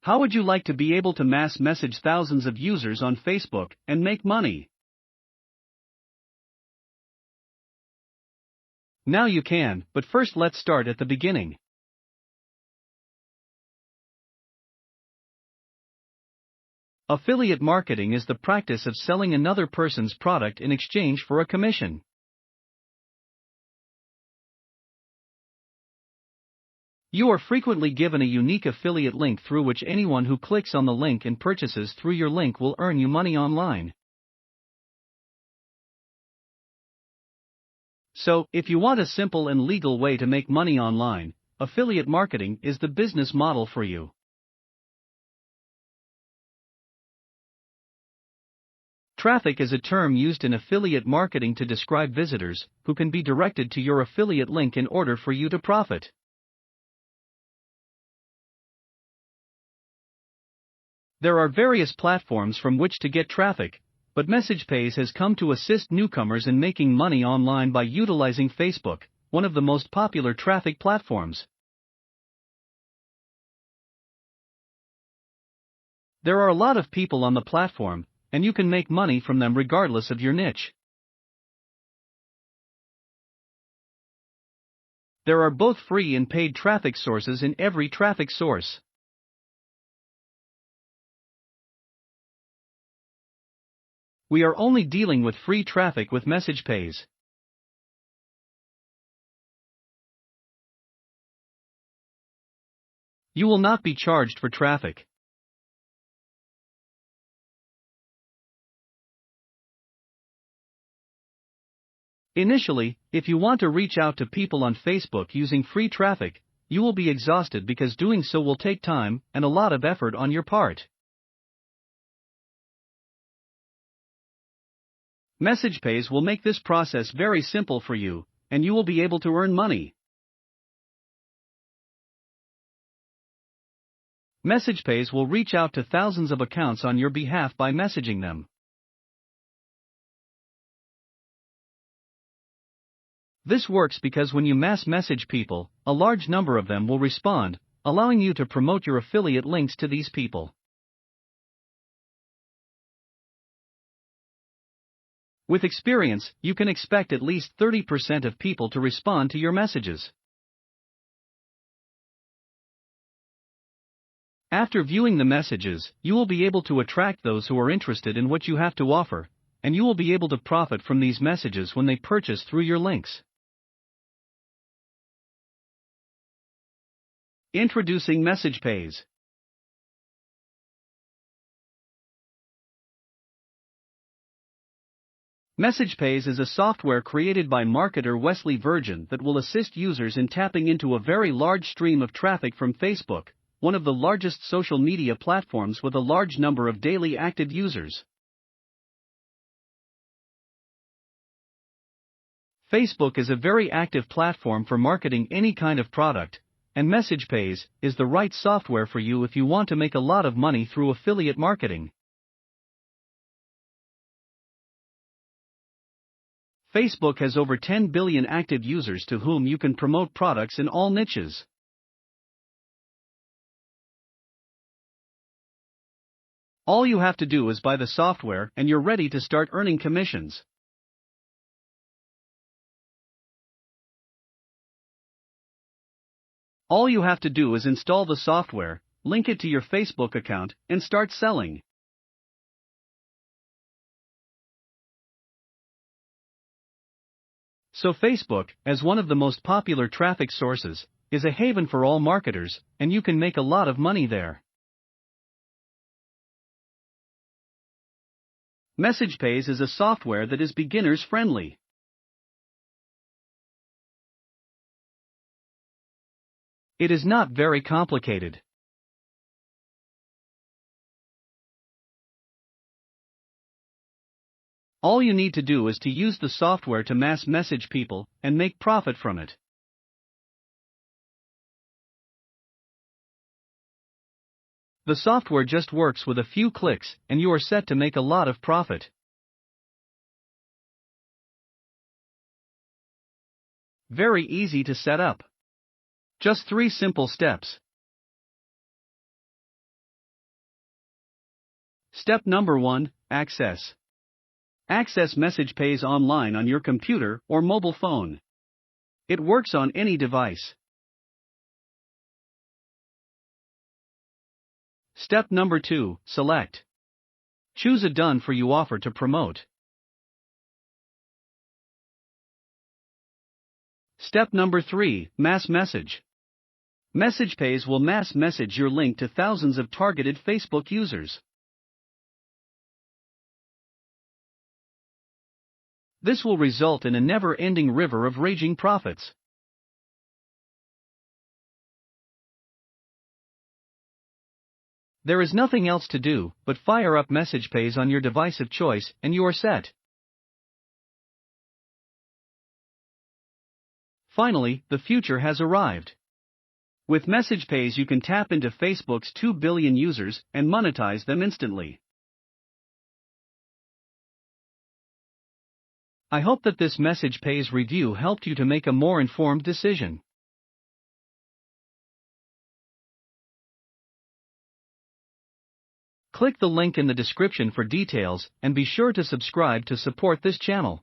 How would you like to be able to mass message thousands of users on Facebook and make money? Now you can, but first let's start at the beginning. Affiliate marketing is the practice of selling another person's product in exchange for a commission. You are frequently given a unique affiliate link through which anyone who clicks on the link and purchases through your link will earn you money online. So, if you want a simple and legal way to make money online, affiliate marketing is the business model for you. Traffic is a term used in affiliate marketing to describe visitors who can be directed to your affiliate link in order for you to profit. There are various platforms from which to get traffic, but MessagePayz has come to assist newcomers in making money online by utilizing Facebook, one of the most popular traffic platforms. There are a lot of people on the platform, and you can make money from them regardless of your niche. There are both free and paid traffic sources in every traffic source. We are only dealing with free traffic with MessagePayz. You will not be charged for traffic. Initially, if you want to reach out to people on Facebook using free traffic, you will be exhausted because doing so will take time and a lot of effort on your part. MessagePayz will make this process very simple for you, and you will be able to earn money. MessagePayz will reach out to thousands of accounts on your behalf by messaging them. This works because when you mass message people, a large number of them will respond, allowing you to promote your affiliate links to these people. With experience, you can expect at least 30% of people to respond to your messages. After viewing the messages, you will be able to attract those who are interested in what you have to offer, and you will be able to profit from these messages when they purchase through your links. Introducing MessagePayz. MessagePayz is a software created by marketer Wesley Virgin that will assist users in tapping into a very large stream of traffic from Facebook, one of the largest social media platforms with a large number of daily active users. Facebook is a very active platform for marketing any kind of product, and MessagePayz is the right software for you if you want to make a lot of money through affiliate marketing. Facebook has over 10 billion active users to whom you can promote products in all niches. All you have to do is buy the software and you're ready to start earning commissions. All you have to do is install the software, link it to your Facebook account, and start selling. So Facebook, as one of the most popular traffic sources, is a haven for all marketers, and you can make a lot of money there. MessagePayz is a software that is beginners friendly. It is not very complicated. All you need to do is to use the software to mass message people and make profit from it. The software just works with a few clicks and you are set to make a lot of profit. Very easy to set up. Just 3 simple steps. Step number 1, Access. Access MessagePayz online on your computer or mobile phone. It works on any device. Step number 2, Select. Choose a done for you offer to promote. Step number 3, Mass Message. MessagePayz will mass message your link to thousands of targeted Facebook users. This will result in a never-ending river of raging profits. There is nothing else to do but fire up MessagePayz on your device of choice and you are set. Finally, the future has arrived. With MessagePayz you can tap into Facebook's 2 billion users and monetize them instantly. I hope that this MessagePayz review helped you to make a more informed decision. Click the link in the description for details and be sure to subscribe to support this channel.